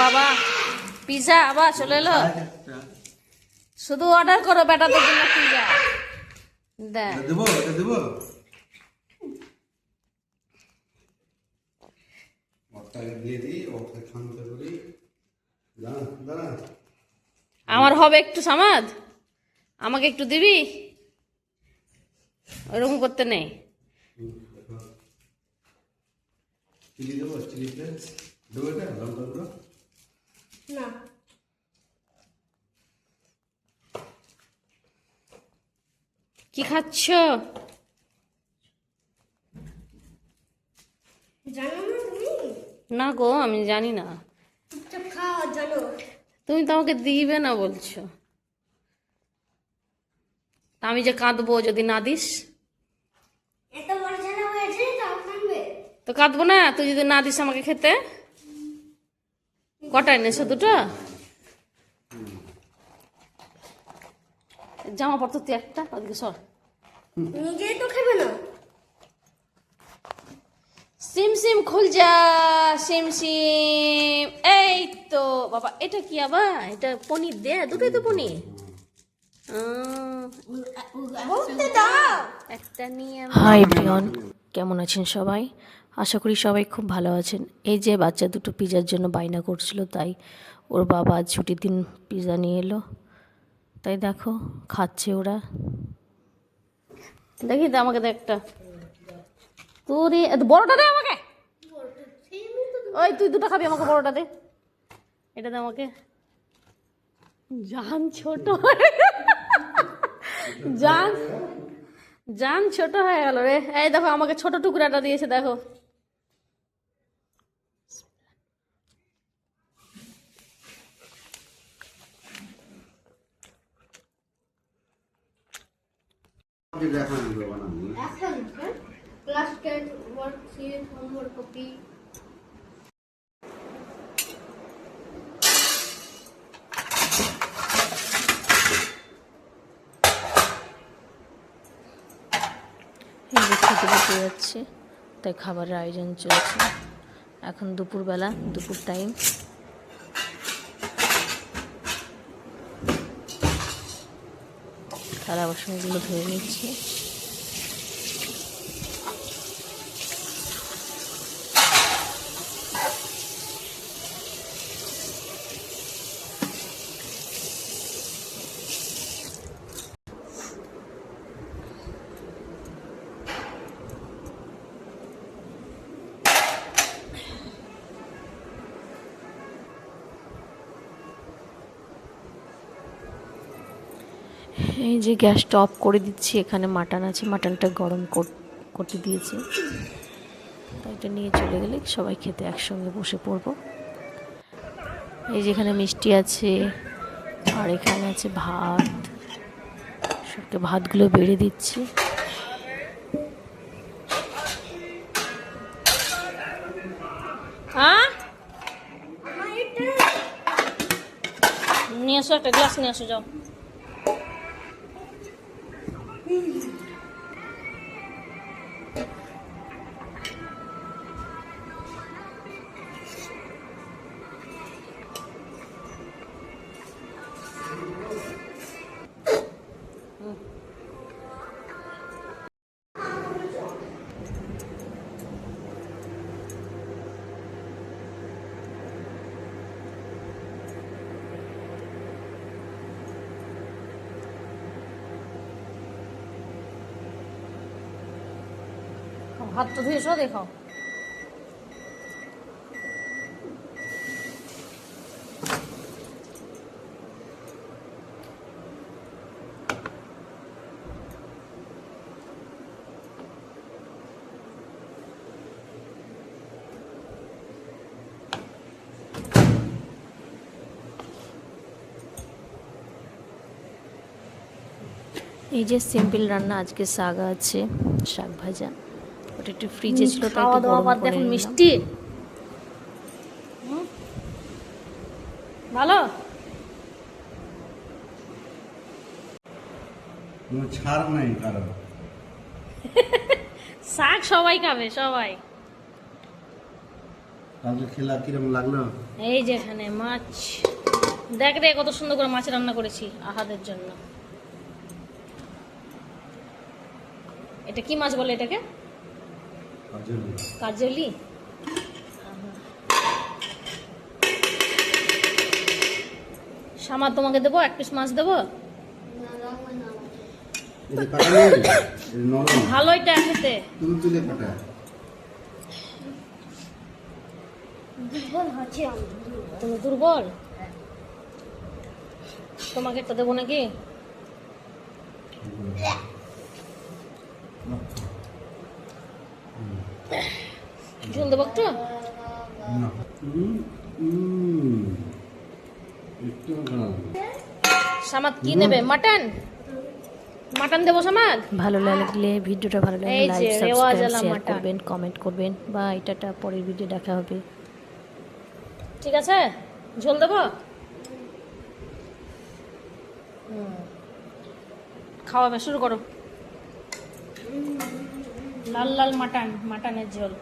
বাবা পিজা আবার চলে এলো। শুধু অর্ডার করো বেটাদের জন্য পিজা। দেবো দেবো আমার হবে একটু সমাজ, আমাকে একটু দিবি? ওরকম করতে নেই। চিলি দেবো, চিলি ফ্লেক্স দেবো, এটা লঙ্কা গুঁড়ো না কি খাচ্ছ? জানো না তুমি? না গো আমি জানি না। চুপচাপ খাও, জানো? তুমি তো আমাকে দিবে না বলছো। তা আমি যে কাঁদবো যদি না দিস? এত বড় ঝালা হয়েছে তাও কানবে? তো কাঁদবো না তুই যদি না দিস আমাকে খেতে। কটা এনেছো? দুটো? জামা পড়তো তুই একটা, ওদিকে সর। নিজেই তো খাবে না। সিম সিম খুল যা, সিম সিম। এই তো বাবা, এটা কি আবার? এটা পনির দে, দুটোই তো পনির। বলতে দাও। একটা নিয়ে হাই এভরিওয়ান, কেমন আছেন সবাই? আশা করি সবাই খুব ভালো আছেন। এই যে বাচ্চা দুটো পিজার জন্য বায়না করছিল, তাই ওর বাবা আজ ছুটির দিন পিজা নিয়ে এলো। তাই দেখো খাচ্ছে ওরা। দেখি দে আমাকে, দে একটা। তোর বড়টা দে আমাকে। ওই তুই দুটো খাবি, আমাকে বড়টা দে। এটা দে আমাকে। জান ছোট জান জান ছোট হয়ে গেল রে। এই দেখো আমাকে ছোট টুকরাটা দিয়েছে, দেখো। এখন class 10 work series homework copy. খেতে বসে যাচ্ছে, তাই খাবারের আয়োজন চলছে। এখন দুপুরবেলা, দুপুর টাইম। থালা বাসনগুলো ধুয়ে নিচ্ছি। এই যে গ্যাসটা অফ করে দিচ্ছি, এখানে মাটন আছে, মাটনটা গরম করতে দিয়েছি। তাই এটা নিয়ে চলে গেলে সবাই খেতে একসঙ্গে বসে পড়বো। এই যে এখানে মিষ্টি আছে, আর এখানে আছে ভাত। সবকে ভাতগুলো বেড়ে দিচ্ছি। হ্যাঁ নিয়ে আসো, একটা গ্লাস নিয়ে আসো, যাও। হাত তো ধুয়ে এসো, দেখাও। এই যে সিম্পল রান্না, আজকে শাক আছে, শাক ভাজা। ওটা একটু ফ্রিজে ছিল, তাই একটু গরম করে নিলাম। মিষ্টি ভালো। ছাড় নাই কারণ শাক সবাই খাবে, সবাই। কালকে খেলা কিরকম লাগলো? এই যে এখানে মাছ, দেখ রে কত সুন্দর করে মাছ রান্না করেছি আহাদের জন্য। এটা কি মাছ বলে এটাকে? কাজলি। কাজলি। সামার তোমাকে দেবো, এক পিস মাছ দেবো। না রাখবে না এটা কাটা নেই, এটা নরম। ভালো এটা খেতে। তুলতুলে কাটা। দুর্বল হচ্ছে আমি তুমি দুর্বল, তোমাকে একটা দেবো নাকি? ঝোল দেবো একটু? না। একটু না। সামাদ কি নেবে? মাটন? মাটন দেবো সামাদ? ভালো লাগলে ভিডিওটা ভালো লাগলে এই যে লাইক রেওয়াজ সাবস্ক্রাইব আলা শেয়ার মাটন। করবেন, কমেন্ট করবেন, বা এটাটা পরের ভিডিও দেখা হবে। ঠিক আছে, ঝোল দেবো? খাওয়াবে, শুরু করো। লাল লাল মাটন, মাটনের ঝোল।